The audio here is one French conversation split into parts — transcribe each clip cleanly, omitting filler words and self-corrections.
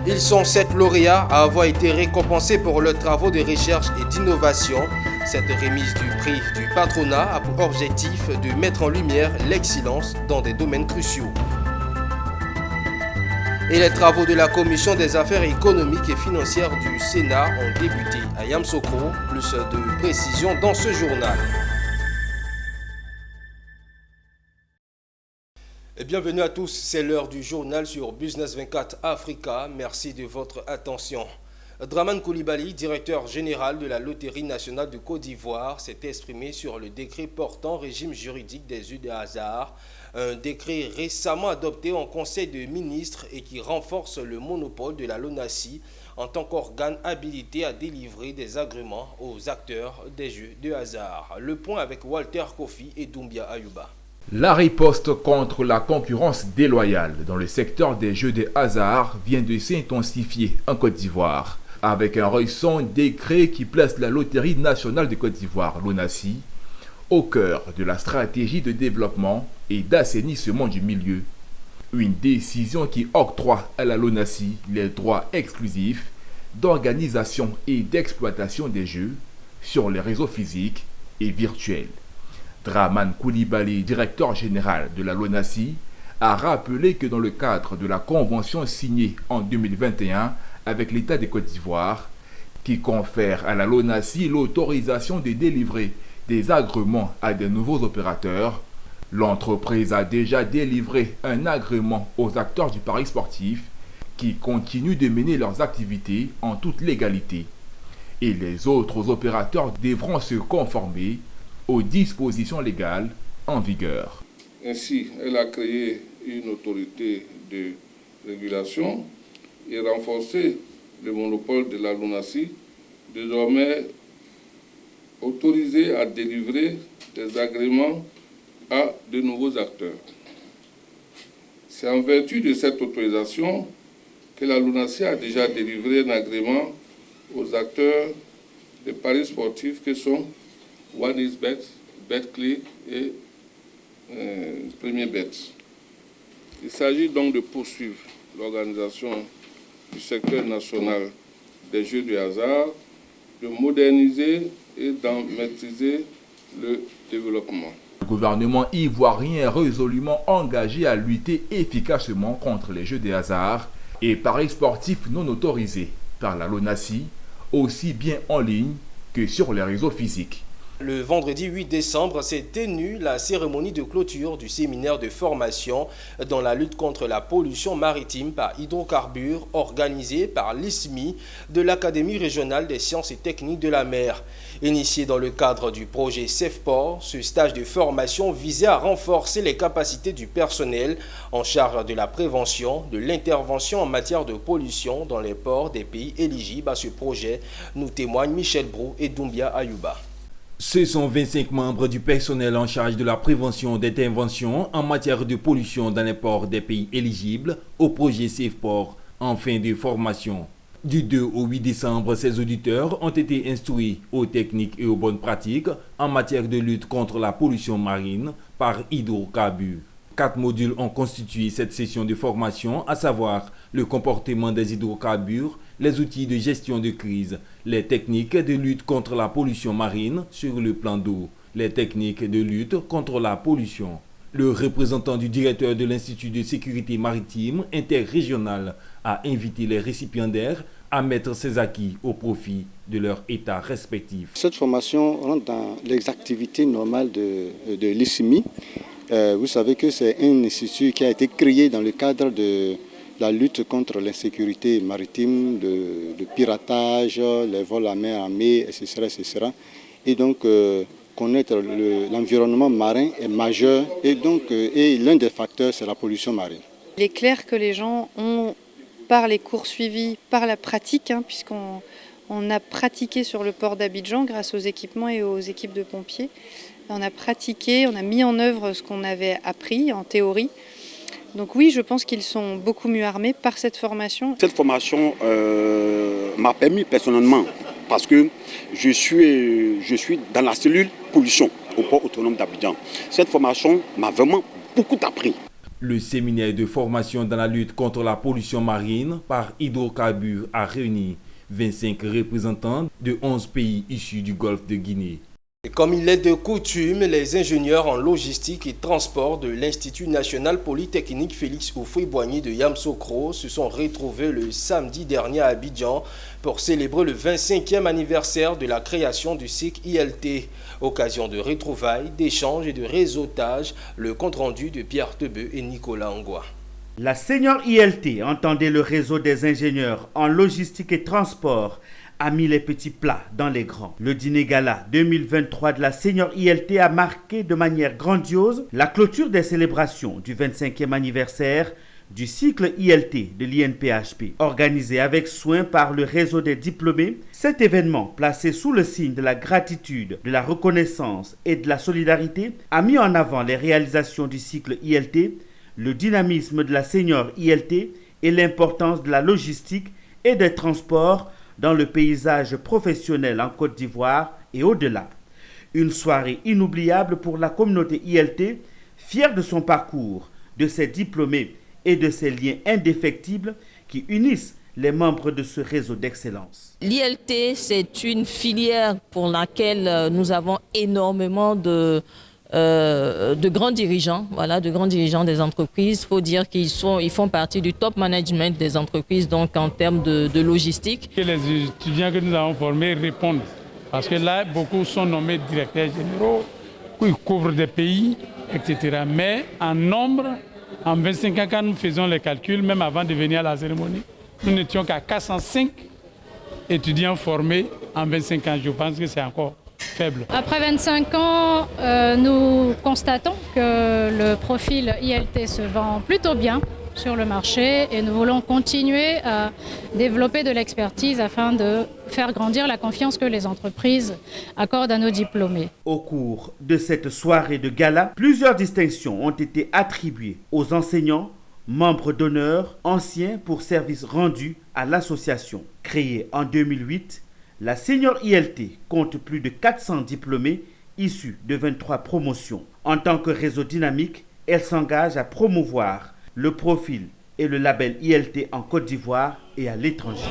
Ils sont 7 lauréats à avoir été récompensés pour leurs travaux de recherche et d'innovation. Cette remise du prix du patronat a pour objectif de mettre en lumière l'excellence dans des domaines cruciaux. Et les travaux de la Commission des affaires économiques et financières du Sénat ont débuté à Yamoussoukro. Plus de précisions dans ce journal. Et bienvenue à tous, c'est l'heure du journal sur Business 24 Africa. Merci de votre attention. Dramane Coulibaly, directeur général de la Loterie nationale de Côte d'Ivoire, s'est exprimé sur le décret portant régime juridique des jeux de hasard. Un décret récemment adopté en Conseil de ministres et qui renforce le monopole de la LONASI en tant qu'organe habilité à délivrer des agréments aux acteurs des jeux de hasard. Le point avec Walter Kofi et Doumbia Ayuba. La riposte contre la concurrence déloyale dans le secteur des jeux de hasard vient de s'intensifier en Côte d'Ivoire, avec un récent décret qui place la Loterie nationale de Côte d'Ivoire, LONASI, au cœur de la stratégie de développement et d'assainissement du milieu. Une décision qui octroie à la LONASI les droits exclusifs d'organisation et d'exploitation des jeux sur les réseaux physiques et virtuels. Dramane Coulibaly, directeur général de la LONASI, a rappelé que dans le cadre de la convention signée en 2021 avec l'État de Côte d'Ivoire, qui confère à la LONASI l'autorisation de délivrer des agréments à de nouveaux opérateurs, l'entreprise a déjà délivré un agrément aux acteurs du pari sportif qui continuent de mener leurs activités en toute légalité. Et les autres opérateurs devront se conformer aux dispositions légales en vigueur. Ainsi, elle a créé une autorité de régulation et renforcé le monopole de la LONASI, désormais autorisée à délivrer des agréments à de nouveaux acteurs. C'est en vertu de cette autorisation que la LONASI a déjà délivré un agrément aux acteurs des paris sportifs que sont OneXBet, BetClick et Premier Bet. Il s'agit donc de poursuivre l'organisation du secteur national des jeux de hasard, de moderniser et d'en maîtriser le développement. Le gouvernement ivoirien est résolument engagé à lutter efficacement contre les jeux de hasard et paris sportifs non autorisés par la LONASI, aussi bien en ligne que sur les réseaux physiques. Le vendredi 8 décembre s'est tenue la cérémonie de clôture du séminaire de formation dans la lutte contre la pollution maritime par hydrocarbures organisé par l'ISMI de l'Académie régionale des sciences et techniques de la mer. Initié dans le cadre du projet SafePort, ce stage de formation visait à renforcer les capacités du personnel en charge de la prévention, de l'intervention en matière de pollution dans les ports des pays éligibles à ce projet, nous témoignent Michel Brou et Doumbia Ayuba. Ce sont 25 membres du personnel en charge de la prévention d'intervention en matière de pollution dans les ports des pays éligibles au projet SafePort en fin de formation. Du 2 au 8 décembre, ces auditeurs ont été instruits aux techniques et aux bonnes pratiques en matière de lutte contre la pollution marine par hydrocarbures. 4 modules ont constitué cette session de formation, à savoir le comportement des hydrocarbures, les outils de gestion de crise, les techniques de lutte contre la pollution marine sur le plan d'eau, les techniques de lutte contre la pollution. Le représentant du directeur de l'Institut de sécurité maritime interrégional a invité les récipiendaires à mettre ces acquis au profit de leur état respectif. Cette formation rentre dans les activités normales de l'ISMI. Vous savez que c'est un institut qui a été créé dans le cadre de la lutte contre l'insécurité maritime, de piratage, les vols à main armée, etc. Et donc, connaître l'environnement marin est majeur et l'un des facteurs, c'est la pollution marine. Il est clair que les gens ont, par les cours suivis, par la pratique, puisqu'on a pratiqué sur le port d'Abidjan grâce aux équipements et aux équipes de pompiers. On a pratiqué, on a mis en œuvre ce qu'on avait appris en théorie. Donc oui, je pense qu'ils sont beaucoup mieux armés par cette formation. Cette formation m'a permis personnellement, parce que je suis dans la cellule pollution au port autonome d'Abidjan. Cette formation m'a vraiment beaucoup appris. Le séminaire de formation dans la lutte contre la pollution marine par hydrocarbures a réuni 25 représentants de 11 pays issus du Golfe de Guinée. Et comme il est de coutume, les ingénieurs en logistique et transport de l'Institut national polytechnique Félix Houphouët-Boigny de Yamoussoukro se sont retrouvés le samedi dernier à Abidjan pour célébrer le 25e anniversaire de la création du SIC ILT. Occasion de retrouvailles, d'échanges et de réseautage, le compte-rendu de Pierre Tebeu et Nicolas Angwa. La Senior ILT entendait le réseau des ingénieurs en logistique et transport a mis les petits plats dans les grands. Le dîner gala 2023 de la Senior ILT a marqué de manière grandiose la clôture des célébrations du 25e anniversaire du cycle ILT de l'INPHP. Organisé avec soin par le réseau des diplômés, cet événement, placé sous le signe de la gratitude, de la reconnaissance et de la solidarité, a mis en avant les réalisations du cycle ILT, le dynamisme de la Senior ILT et l'importance de la logistique et des transports dans le paysage professionnel en Côte d'Ivoire et au-delà. Une soirée inoubliable pour la communauté ILT, fière de son parcours, de ses diplômés et de ses liens indéfectibles qui unissent les membres de ce réseau d'excellence. L'ILT, c'est une filière pour laquelle nous avons énormément de grands dirigeants, de grands dirigeants des entreprises. Il faut dire qu'ils font partie du top management des entreprises, donc en termes de logistique. Que les étudiants que nous avons formés répondent, parce que là, beaucoup sont nommés directeurs généraux, ils couvrent des pays, etc. Mais en nombre, en 25 ans, quand nous faisons les calculs, même avant de venir à la cérémonie, nous n'étions qu'à 405 étudiants formés en 25 ans. Je pense que c'est encore faible. Après 25 ans, nous constatons que le profil ILT se vend plutôt bien sur le marché et nous voulons continuer à développer de l'expertise afin de faire grandir la confiance que les entreprises accordent à nos diplômés. Au cours de cette soirée de gala, plusieurs distinctions ont été attribuées aux enseignants, membres d'honneur, anciens pour services rendus à l'association. Créée en 2008, la Senior ILT compte plus de 400 diplômés issus de 23 promotions. En tant que réseau dynamique, elle s'engage à promouvoir le profil et le label ILT en Côte d'Ivoire et à l'étranger.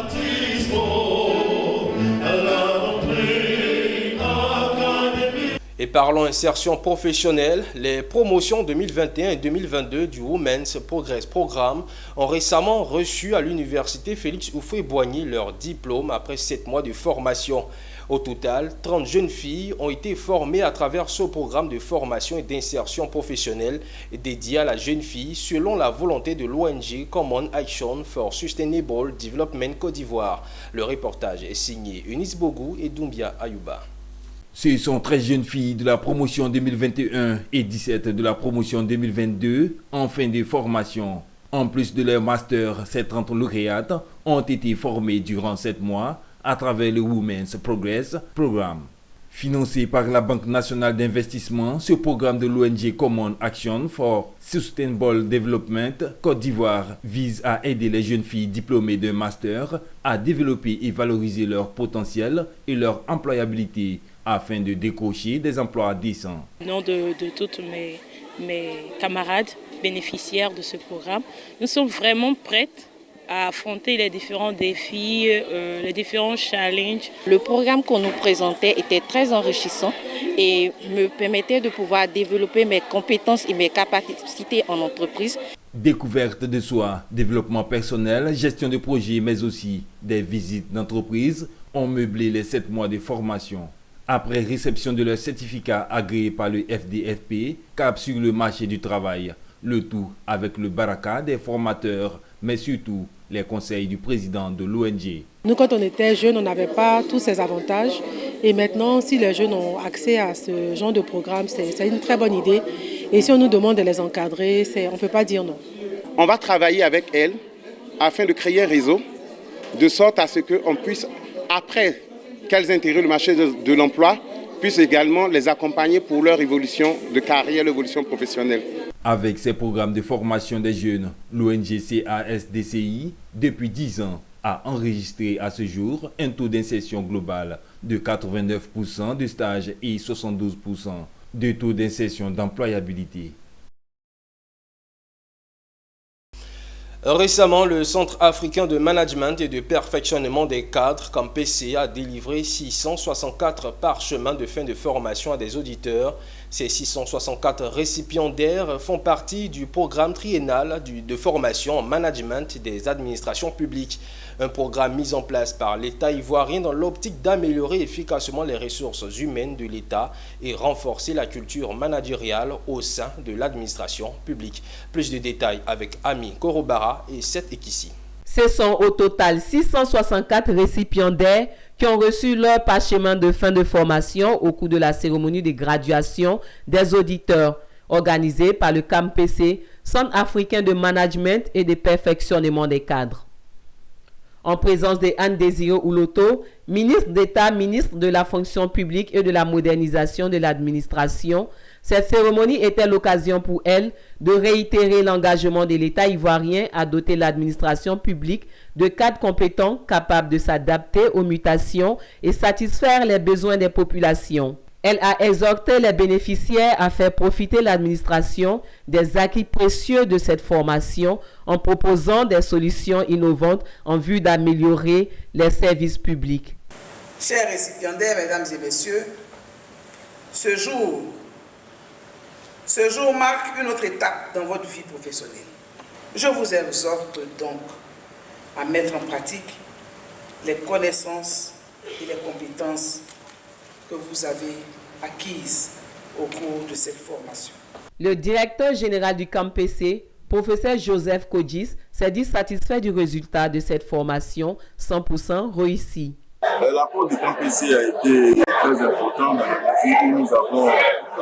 Et parlons insertion professionnelle, les promotions 2021 et 2022 du Women's Progress Programme ont récemment reçu à l'université Félix Houphouët-Boigny leur diplôme après 7 mois de formation. Au total, 30 jeunes filles ont été formées à travers ce programme de formation et d'insertion professionnelle dédié à la jeune fille selon la volonté de l'ONG Common Action for Sustainable Development Côte d'Ivoire. Le reportage est signé Eunice Bogou et Doumbia Ayouba. Ce sont 13 jeunes filles de la promotion 2021 et 17 de la promotion 2022 en fin de formation. En plus de leur master, ces 30 lauréates ont été formées durant 7 mois à travers le Women's Progress Programme. Financé par la Banque nationale d'investissement, ce programme de l'ONG Common Action for Sustainable Development Côte d'Ivoire vise à aider les jeunes filles diplômées d'un master à développer et valoriser leur potentiel et leur employabilité afin de décrocher des emplois décents. Au nom de toutes mes camarades bénéficiaires de ce programme, nous sommes vraiment prêtes à affronter les différents défis, les différents challenges. Le programme qu'on nous présentait était très enrichissant et me permettait de pouvoir développer mes compétences et mes capacités en entreprise. Découverte de soi, développement personnel, gestion de projet, mais aussi des visites d'entreprise ont meublé les 7 mois de formation. Après réception de leur certificat agréé par le FDFP, cap sur le marché du travail. Le tout avec le baraka des formateurs, mais surtout les conseils du président de l'ONG. Nous, quand on était jeunes, on n'avait pas tous ces avantages. Et maintenant, si les jeunes ont accès à ce genre de programme, c'est une très bonne idée. Et si on nous demande de les encadrer, on ne peut pas dire non. On va travailler avec elles afin de créer un réseau, de sorte à ce qu'on puisse, après qu'elles intègrent le marché de l'emploi, puisse également les accompagner pour leur évolution de carrière, l'évolution professionnelle. Avec ces programmes de formation des jeunes, l'ONG CASDCI, depuis 10 ans, a enregistré à ce jour un taux d'insertion global de 89% de stages et 72% de taux d'insertion d'employabilité. Récemment, le Centre africain de management et de perfectionnement des cadres, CAMPC, a délivré 664 parchemins de fin de formation à des auditeurs. Ces 664 récipiendaires font partie du programme triennal de formation en management des administrations publiques. Un programme mis en place par l'État ivoirien dans l'optique d'améliorer efficacement les ressources humaines de l'État et renforcer la culture managériale au sein de l'administration publique. Plus de détails avec Ami Korobara et Seth Ekissi. Ce sont au total 664 récipiendaires qui ont reçu leur parchemin de fin de formation au cours de la cérémonie de graduation des auditeurs organisée par le CAMPC, Centre africain de management et de perfectionnement des cadres. En présence de Anne Désiré Ouloto, ministre d'État, ministre de la fonction publique et de la modernisation de l'administration, cette cérémonie était l'occasion pour elle de réitérer l'engagement de l'État ivoirien à doter l'administration publique de cadres compétents capables de s'adapter aux mutations et satisfaire les besoins des populations. Elle a exhorté les bénéficiaires à faire profiter l'administration des acquis précieux de cette formation en proposant des solutions innovantes en vue d'améliorer les services publics. Chers récipiendaires, mesdames et messieurs, ce jour marque une autre étape dans votre vie professionnelle. Je vous exhorte donc à mettre en pratique les connaissances et les compétences que vous avez acquises au cours de cette formation. Le directeur général du CAMPC, professeur Joseph Kodjis, s'est dit satisfait du résultat de cette formation 100% réussie. L'apport du CAMPC a été très important dans la mesure où nous avons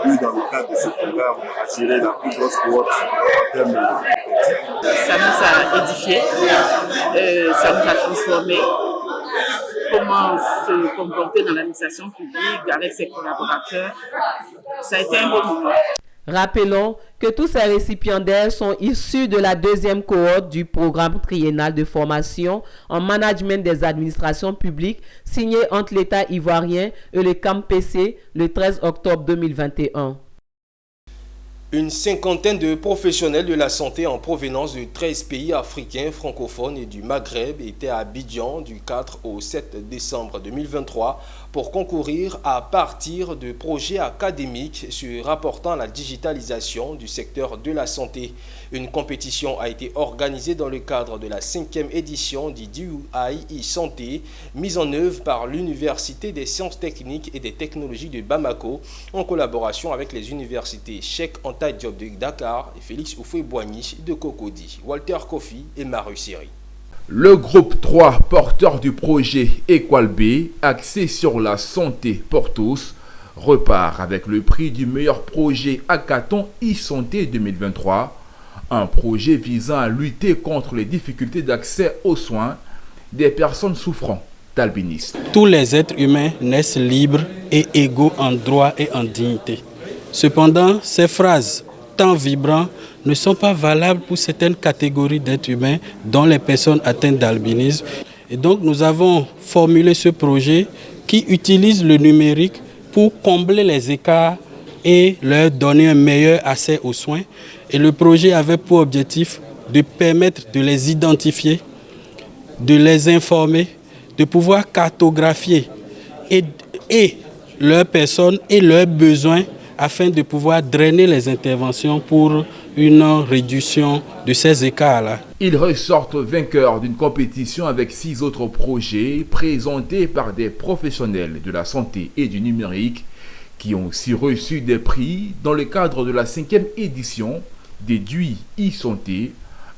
eu dans le cadre de ce programme à gérer la plus grosse cohorte en termes d'effectifs. Ça nous a édifiés, ça nous a transformés. Comment se comporter dans l'administration publique avec ses collaborateurs. Ça a été un beau moment. Rappelons que tous ces récipiendaires sont issus de la deuxième cohorte du programme triennal de formation en management des administrations publiques signé entre l'État ivoirien et le CAMPC le 13 octobre 2021. Une cinquantaine de professionnels de la santé en provenance de 13 pays africains francophones et du Maghreb étaient à Abidjan du 4 au 7 décembre 2023 pour concourir à partir de projets académiques se rapportant à la digitalisation du secteur de la santé. Une compétition a été organisée dans le cadre de la 5e édition du DUI e-Santé, mise en œuvre par l'Université des sciences techniques et des technologies de Bamako en collaboration avec les universités Cheikh Anta Diop de Dakar et Félix Houphouët-Boigny de Cocody, Walter Kofi et Maru Siri. Le groupe 3, porteur du projet Equalb, axé sur la santé pour tous, repart avec le prix du meilleur projet Hackathon e-Santé 2023, un projet visant à lutter contre les difficultés d'accès aux soins des personnes souffrant d'albinisme. Tous les êtres humains naissent libres et égaux en droit et en dignité. Cependant, ces phrases tant vibrantes ne sont pas valables pour certaines catégories d'êtres humains, dont les personnes atteintes d'albinisme. Et donc nous avons formulé ce projet qui utilise le numérique pour combler les écarts et leur donner un meilleur accès aux soins. Et le projet avait pour objectif de permettre de les identifier, de les informer, de pouvoir cartographier et leurs personnes et leurs besoins afin de pouvoir drainer les interventions pour une réduction de ces écarts-là. Ils ressortent vainqueurs d'une compétition avec 6 autres projets présentés par des professionnels de la santé et du numérique qui ont aussi reçu des prix dans le cadre de la 5e édition des DUI e-Santé,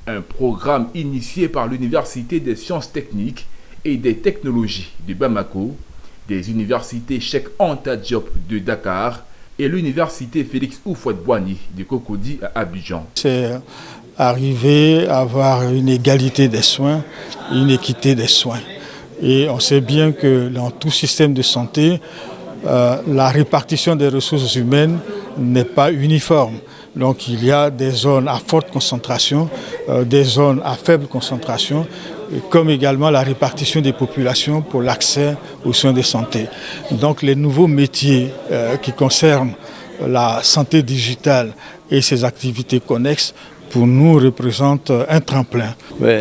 un programme initié par l'Université des sciences techniques et des technologies de Bamako, des universités Cheikh Anta Diop de Dakar et l'université Félix Houphouët-Boigny de Cocody à Abidjan. C'est arriver à avoir une égalité des soins, une équité des soins. Et on sait bien que dans tout système de santé, la répartition des ressources humaines n'est pas uniforme. Donc il y a des zones à forte concentration, des zones à faible concentration, comme également la répartition des populations pour l'accès aux soins de santé. Donc les nouveaux métiers qui concernent la santé digitale et ses activités connexes pour nous, représente un tremplin.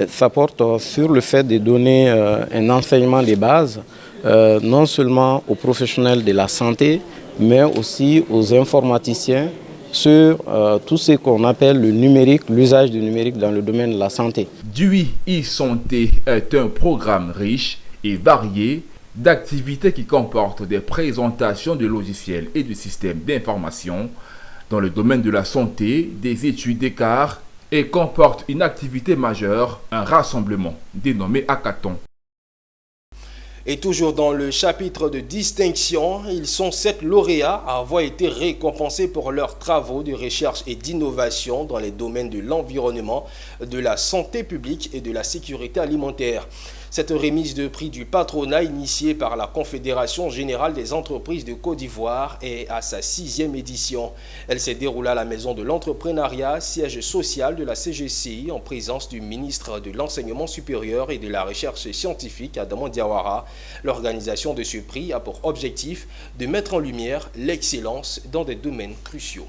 Ça porte sur le fait de donner un enseignement de base, non seulement aux professionnels de la santé, mais aussi aux informaticiens sur tout ce qu'on appelle le numérique, l'usage du numérique dans le domaine de la santé. DUI e-Santé est un programme riche et varié d'activités qui comportent des présentations de logiciels et de systèmes d'information dans le domaine de la santé, des études d'écart et comporte une activité majeure, un rassemblement dénommé Hackathon. Et toujours dans le chapitre de distinction, ils sont 7 lauréats à avoir été récompensés pour leurs travaux de recherche et d'innovation dans les domaines de l'environnement, de la santé publique et de la sécurité alimentaire. Cette remise de prix du patronat initiée par la Confédération Générale des Entreprises de Côte d'Ivoire est à sa 6e édition. Elle s'est déroulée à la Maison de l'Entrepreneuriat, siège social de la CGCI, en présence du ministre de l'Enseignement supérieur et de la Recherche scientifique, Adama Diawara. L'organisation de ce prix a pour objectif de mettre en lumière l'excellence dans des domaines cruciaux.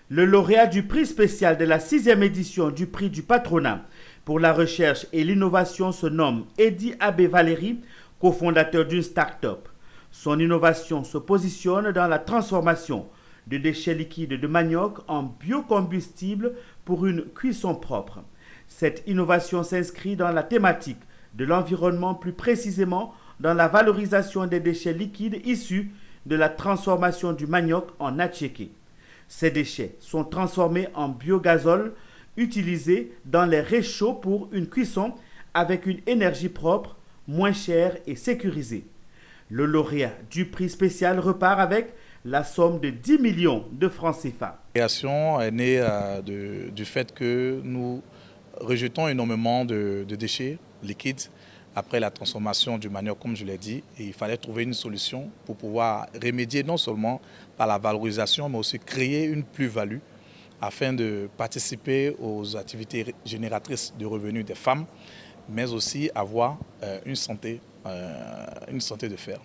Le lauréat du prix spécial de la 6e édition du prix du patronat pour la recherche et l'innovation se nomme Eddy Abbé Valéry, cofondateur d'une start-up. Son innovation se positionne dans la transformation de déchets liquides de manioc en biocombustible pour une cuisson propre. Cette innovation s'inscrit dans la thématique de l'environnement, plus précisément dans la valorisation des déchets liquides issus de la transformation du manioc en attiéké. Ces déchets sont transformés en biogazole utilisé dans les réchauds pour une cuisson avec une énergie propre, moins chère et sécurisée. Le lauréat du prix spécial repart avec la somme de 10 millions de francs CFA. La création est née du fait que nous rejetons énormément de déchets liquides après la transformation du manioc, comme je l'ai dit, et il fallait trouver une solution pour pouvoir remédier non seulement par la valorisation, mais aussi créer une plus-value afin de participer aux activités génératrices de revenus des femmes, mais aussi avoir une santé de fer.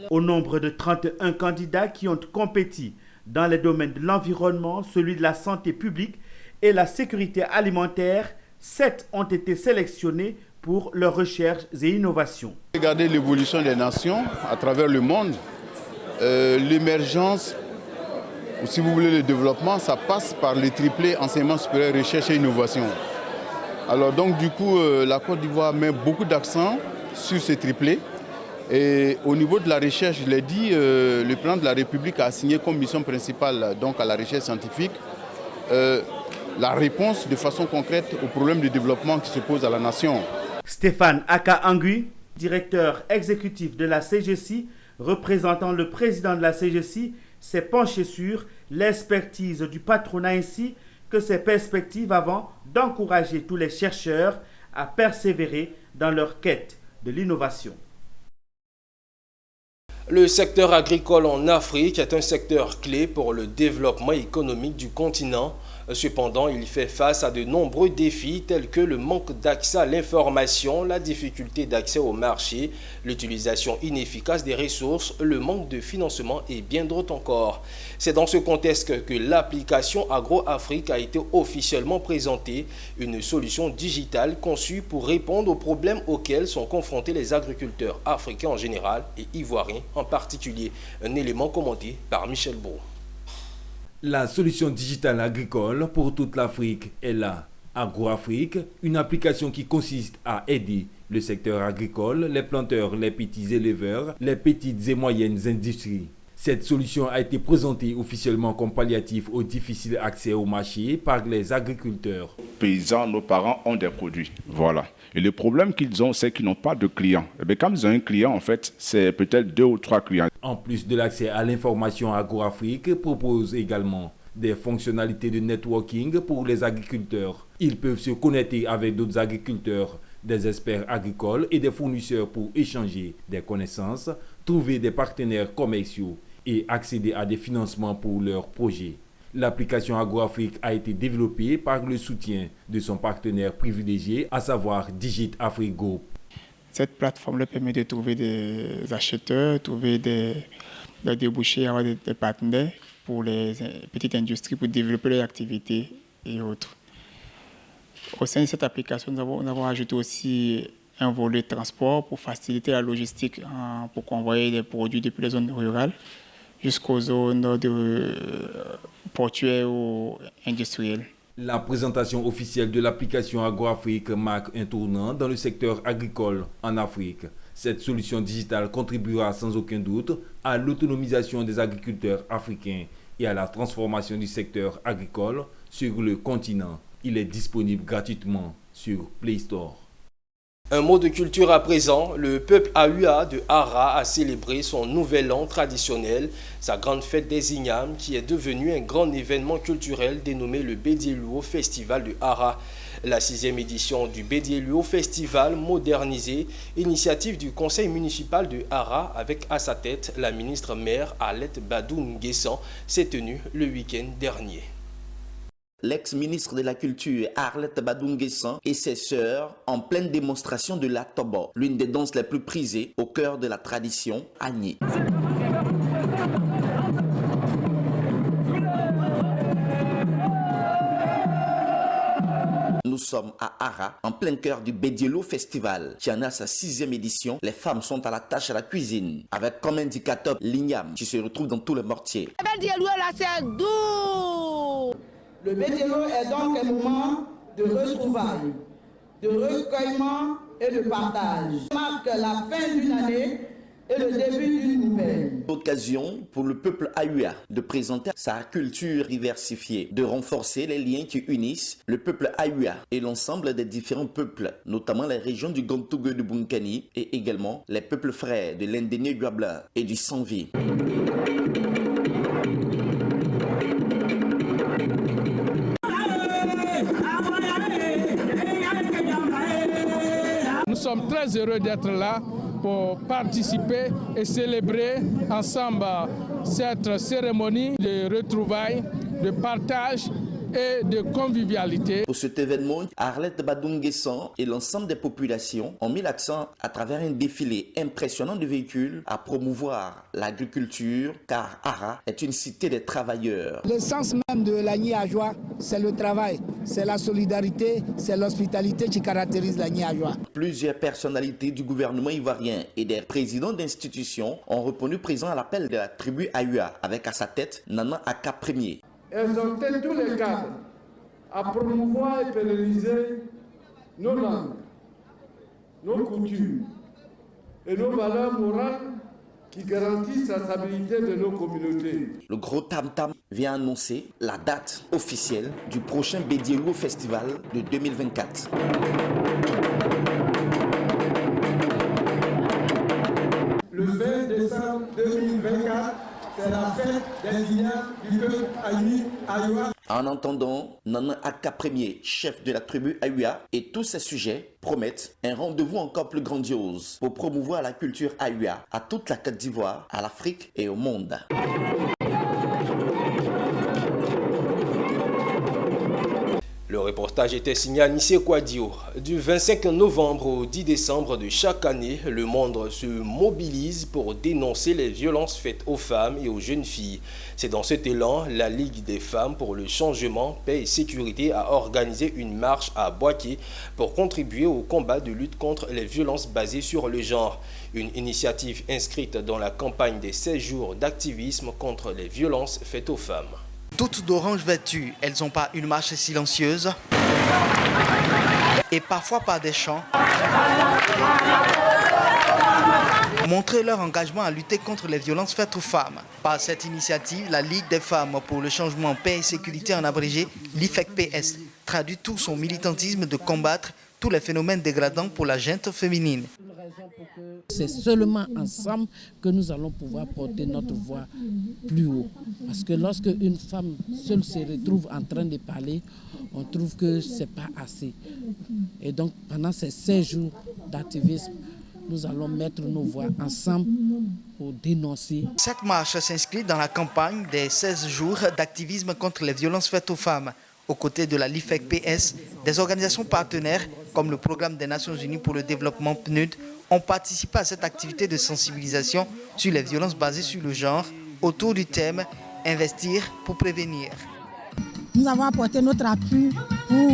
Au nombre de 31 candidats qui ont compéti dans les domaines de l'environnement, celui de la santé publique et la sécurité alimentaire, 7 ont été sélectionnés pour leurs recherches et innovations. Regardez l'évolution des nations à travers le monde, l'émergence, ou si vous voulez le développement, ça passe par le triplé enseignement supérieur, recherche et innovation. Alors donc du coup, la Côte d'Ivoire met beaucoup d'accent sur ce triplé. Et au niveau de la recherche, je l'ai dit, le président de la République a assigné comme mission principale donc, à la recherche scientifique la réponse de façon concrète aux problèmes de développement qui se posent à la nation. Stéphane Aka-Angui, directeur exécutif de la CGCI, représentant le président de la CGCI, s'est penché sur l'expertise du patronat ainsi que ses perspectives avant d'encourager tous les chercheurs à persévérer dans leur quête de l'innovation. Le secteur agricole en Afrique est un secteur clé pour le développement économique du continent. Cependant, il fait face à de nombreux défis tels que le manque d'accès à l'information, la difficulté d'accès au marché, l'utilisation inefficace des ressources, le manque de financement et bien d'autres encore. C'est dans ce contexte que l'application AgroAfrique a été officiellement présentée, une solution digitale conçue pour répondre aux problèmes auxquels sont confrontés les agriculteurs africains en général et ivoiriens en particulier. Un élément commenté par Michel Beau. La solution digitale agricole pour toute l'Afrique est la AgroAfrique, une application qui consiste à aider le secteur agricole, les planteurs, les petits éleveurs, les petites et moyennes industries. Cette solution a été présentée officiellement comme palliatif au difficile accès au marché par les agriculteurs. Paysans, nos parents ont des produits, voilà. Et le problème qu'ils ont, c'est qu'ils n'ont pas de clients. Et bien, quand ils ont un client, en fait, c'est peut-être 2 ou 3 clients. En plus de l'accès à l'information, AgroAfrique propose également des fonctionnalités de networking pour les agriculteurs. Ils peuvent se connecter avec d'autres agriculteurs, des experts agricoles et des fournisseurs pour échanger des connaissances, trouver des partenaires commerciaux et accéder à des financements pour leurs projets. L'application AgroAfrique a été développée par le soutien de son partenaire privilégié, à savoir Digit Afrique Group. Cette plateforme leur permet de trouver des acheteurs, trouver des débouchés, avoir des partenaires pour les petites industries, pour développer leurs activités et autres. Au sein de cette application, nous avons ajouté aussi un volet transport pour faciliter la logistique pour convoyer des produits depuis les zones rurales jusqu'aux zones portuaires ou industrielles. La présentation officielle de l'application AgroAfrique marque un tournant dans le secteur agricole en Afrique. Cette solution digitale contribuera sans aucun doute à l'autonomisation des agriculteurs africains et à la transformation du secteur agricole sur le continent. Il est disponible gratuitement sur Play Store. Un mot de culture à présent, le peuple Aua de Ara a célébré son nouvel an traditionnel, sa grande fête des Ignames qui est devenue un grand événement culturel dénommé le Bédiéluo Festival de Ara. La 6e édition du Bédiéluo Festival modernisé, initiative du conseil municipal de Ara avec à sa tête la ministre maire Arlette Badou Nguessan, s'est tenue le week-end dernier. L'ex-ministre de la Culture Arlette Badou Nguessan et ses sœurs en pleine démonstration de la Tobo, l'une des danses les plus prisées au cœur de la tradition Agni. Nous sommes à Ara, en plein cœur du Bédiéluo Festival, qui en a sa 6e édition. Les femmes sont à la tâche à la cuisine, avec comme indicateur l'igname qui se retrouve dans tous les mortiers. Le Bédiéluo là, c'est doux. Le Bédiéluo est donc un moment de retrouvailles, de recueillement et de partage. Marque la fin d'une année et le début d'une nouvelle. Occasion pour le peuple Aua de présenter sa culture diversifiée, de renforcer les liens qui unissent le peuple Aua et l'ensemble des différents peuples, notamment les régions du Gantougou et du Bunkani et également les peuples frères de l'Indénié Guabla et du Sanvi. Nous sommes très heureux d'être là pour participer et célébrer ensemble cette cérémonie de retrouvailles, de partage et de convivialité. Pour cet événement, Arlette Badou Nguessan et l'ensemble des populations ont mis l'accent à travers un défilé impressionnant de véhicules à promouvoir l'agriculture car Ara est une cité des travailleurs. L'essence même de l'Agni Ajoie, c'est le travail, c'est la solidarité, c'est l'hospitalité qui caractérise l'Agni Ajoie. Plusieurs personnalités du gouvernement ivoirien et des présidents d'institutions ont répondu présent à l'appel de la tribu Aua avec à sa tête Nana Aka Premier. Exhorter tous les cadres à promouvoir et pérenniser nos langues, nos coutumes et nos valeurs morales qui garantissent la stabilité de nos communautés. Le gros tam-tam vient annoncer la date officielle du prochain Bédiéluo Festival de 2024. Le 20 décembre 2024, c'est la fête des Ignames du peuple Agni Ajoie. En entendant, Nana Aka Premier, chef de la tribu Aua, et tous ses sujets promettent un rendez-vous encore plus grandiose pour promouvoir la culture Aua à toute la Côte d'Ivoire, à l'Afrique et au monde. Le reportage était signé à Nissé Kouadio. Du 25 novembre au 10 décembre de chaque année, le monde se mobilise pour dénoncer les violences faites aux femmes et aux jeunes filles. C'est dans cet élan, la Ligue des femmes pour le changement, paix et sécurité a organisé une marche à Boaké pour contribuer au combat de lutte contre les violences basées sur le genre. Une initiative inscrite dans la campagne des 16 jours d'activisme contre les violences faites aux femmes. Toutes d'orange vêtues, elles ont pas une marche silencieuse et parfois par des chants. Montrer leur engagement à lutter contre les violences faites aux femmes. Par cette initiative, la Ligue des femmes pour le changement, paix et sécurité en abrégé, l'IFEC-PS, traduit tout son militantisme de combattre tous les phénomènes dégradants pour la gente féminine. C'est seulement ensemble que nous allons pouvoir porter notre voix plus haut. Parce que lorsque une femme seule se retrouve en train de parler, on trouve que ce n'est pas assez. Et donc pendant ces 16 jours d'activisme, nous allons mettre nos voix ensemble pour dénoncer. Cette marche s'inscrit dans la campagne des 16 jours d'activisme contre les violences faites aux femmes. Aux côtés de la LIFEC-PS, des organisations partenaires comme le Programme des Nations Unies pour le développement PNUD ont participé à cette activité de sensibilisation sur les violences basées sur le genre autour du thème « Investir pour prévenir ». nous avons apporté notre appui pour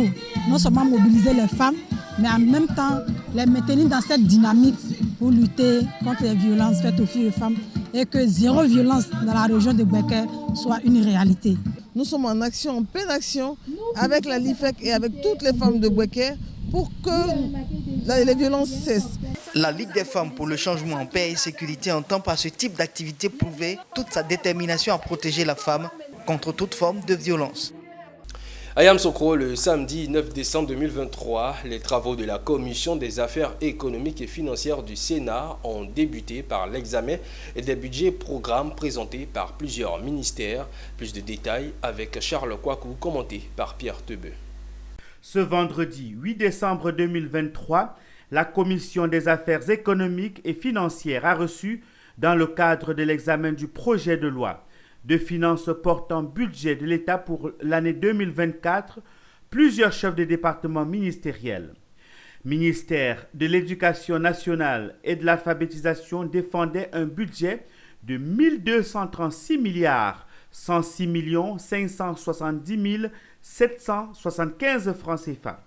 non seulement mobiliser les femmes, mais en même temps les maintenir dans cette dynamique pour lutter contre les violences faites aux filles et femmes et que zéro violence dans la région de Bouaké soit une réalité. Nous sommes en action, en pleine action avec la LIFEC et avec toutes les femmes de Bouaké pour que les violences cessent. La Ligue des femmes pour le changement en paix et sécurité entend par ce type d'activité prouver toute sa détermination à protéger la femme contre toute forme de violence. À Yamoussoukro, le samedi 9 décembre 2023, les travaux de la Commission des affaires économiques et financières du Sénat ont débuté par l'examen des budgets programmes présentés par plusieurs ministères. Plus de détails avec Charles Kouakou, commenté par Pierre Tebeu. Ce vendredi 8 décembre 2023, la Commission des affaires économiques et financières a reçu, dans le cadre de l'examen du projet de loi de finances portant budget de l'État pour l'année 2024, plusieurs chefs de département ministériels. Ministère de l'Éducation nationale et de l'alphabétisation défendait un budget de 1236 milliards 106 570 775 francs CFA.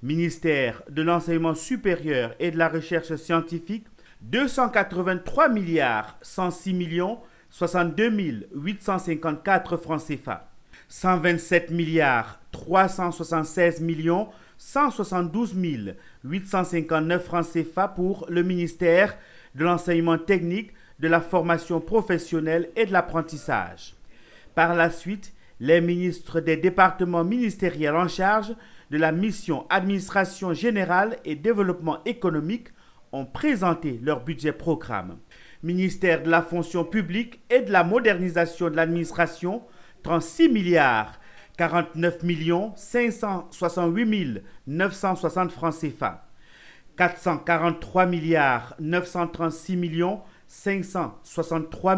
Ministère de l'Enseignement supérieur et de la Recherche scientifique, 283 milliards 106 62 854 francs CFA. 127 milliards 376 172 859 francs CFA pour le ministère de l'Enseignement technique, de la formation professionnelle et de l'apprentissage. Par la suite, les ministres des départements ministériels en charge de la mission Administration générale et développement économique ont présenté leur budget programme. Ministère de la fonction publique et de la modernisation de l'administration, 36 milliards 49 568 960 francs CFA. 443 milliards 936 563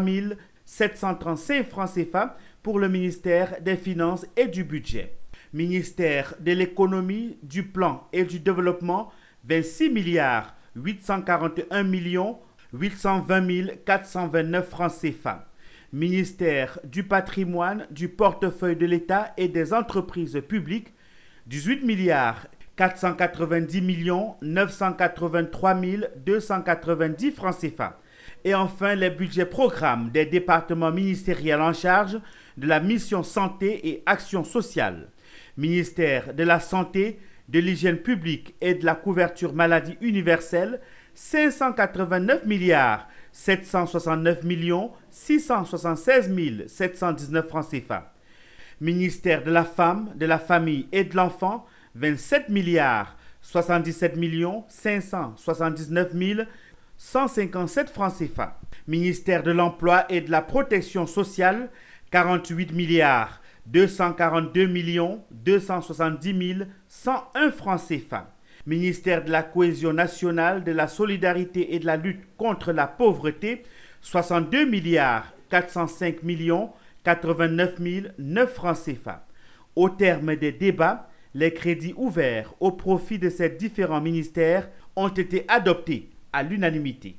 735 francs CFA pour le ministère des Finances et du Budget. Ministère de l'économie, du plan et du développement, 26 milliards 841 820 429 francs CFA. Ministère du patrimoine, du portefeuille de l'État et des entreprises publiques, 18 milliards 490 983 290 francs CFA. Et enfin, les budgets programmes des départements ministériels en charge de la mission santé et action sociale. Ministère de la santé, de l'hygiène publique et de la couverture maladie universelle, 589 milliards 769 676 719 francs CFA. Ministère de la femme, de la famille et de l'enfant, 27 milliards 77 579 157 francs CFA. Ministère de l'emploi et de la protection sociale, 48 milliards 242 270 101 francs CFA. Ministère de la cohésion nationale, de la solidarité et de la lutte contre la pauvreté, 62 milliards 405 89 9 francs CFA. Au terme des débats, les crédits ouverts au profit de ces différents ministères ont été adoptés à l'unanimité.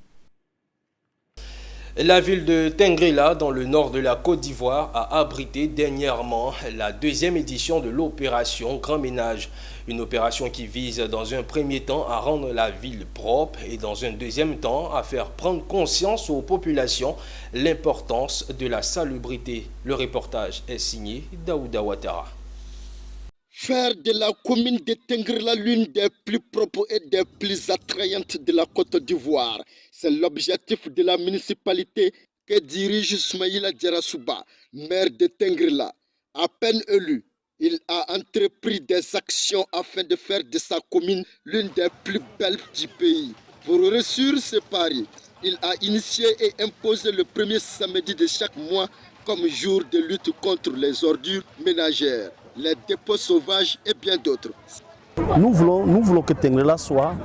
La ville de Tengrela, dans le nord de la Côte d'Ivoire, a abrité dernièrement la deuxième édition de l'opération Grand Ménage. Une opération qui vise dans un premier temps à rendre la ville propre et dans un deuxième temps à faire prendre conscience aux populations l'importance de la salubrité. Le reportage est signé Daouda Ouattara. Faire de la commune de Tengrela l'une des plus propres et des plus attrayantes de la Côte d'Ivoire. C'est l'objectif de la municipalité que dirige Soumaïla Djarasouba, maire de Tengrela. À peine élu, il a entrepris des actions afin de faire de sa commune l'une des plus belles du pays. Pour réussir ce pari, il a initié et imposé le premier samedi de chaque mois comme jour de lutte contre les ordures ménagères, les dépôts sauvages et bien d'autres. Nous voulons que Tengrela soit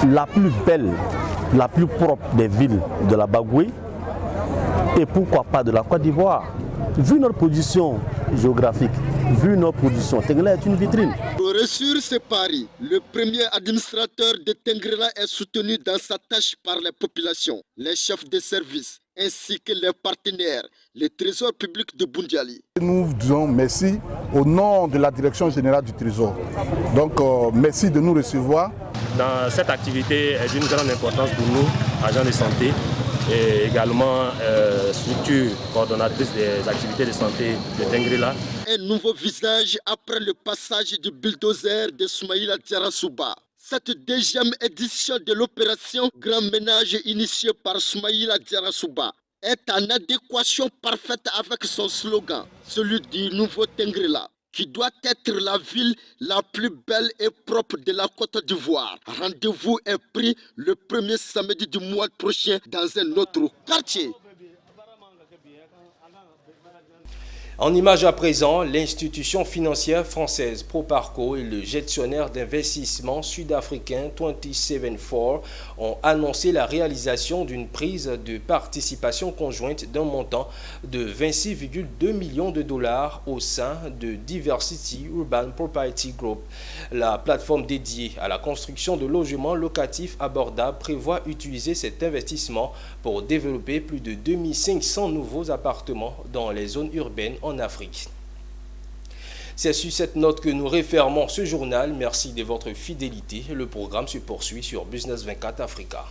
la plus belle, la plus propre des villes de la Bagoué et pourquoi pas de la Côte d'Ivoire. Vu notre position géographique, vu notre position, Tengrela est une vitrine. Pour réussir ce pari, le premier administrateur de Tengrela est soutenu dans sa tâche par les populations, les chefs de service ainsi que les partenaires, le Trésor public de Boundiali. Nous disons merci au nom de la Direction générale du Trésor. Donc merci de nous recevoir. Dans cette activité est d'une grande importance pour nous, agents de santé, et également structure coordonnatrice des activités de santé de Tengrela. Un nouveau visage après le passage du bulldozer de Soumaïla Diarra-Souba. Cette deuxième édition de l'opération Grand Ménage initiée par Soumaïla Diarra-Souba est en adéquation parfaite avec son slogan, celui du nouveau Tengrela, qui doit être la ville la plus belle et propre de la Côte d'Ivoire. Rendez-vous est pris le premier samedi du mois prochain dans un autre quartier. En image à présent, l'institution financière française Proparco et le gestionnaire d'investissement sud-africain 274 ont annoncé la réalisation d'une prise de participation conjointe d'un montant de 26,2 millions de dollars au sein de Diversity Urban Property Group. La plateforme dédiée à la construction de logements locatifs abordables prévoit utiliser cet investissement pour développer plus de 2500 nouveaux appartements dans les zones urbaines en Afrique. C'est sur cette note que nous refermons ce journal. Merci de votre fidélité. Le programme se poursuit sur Business 24 Africa.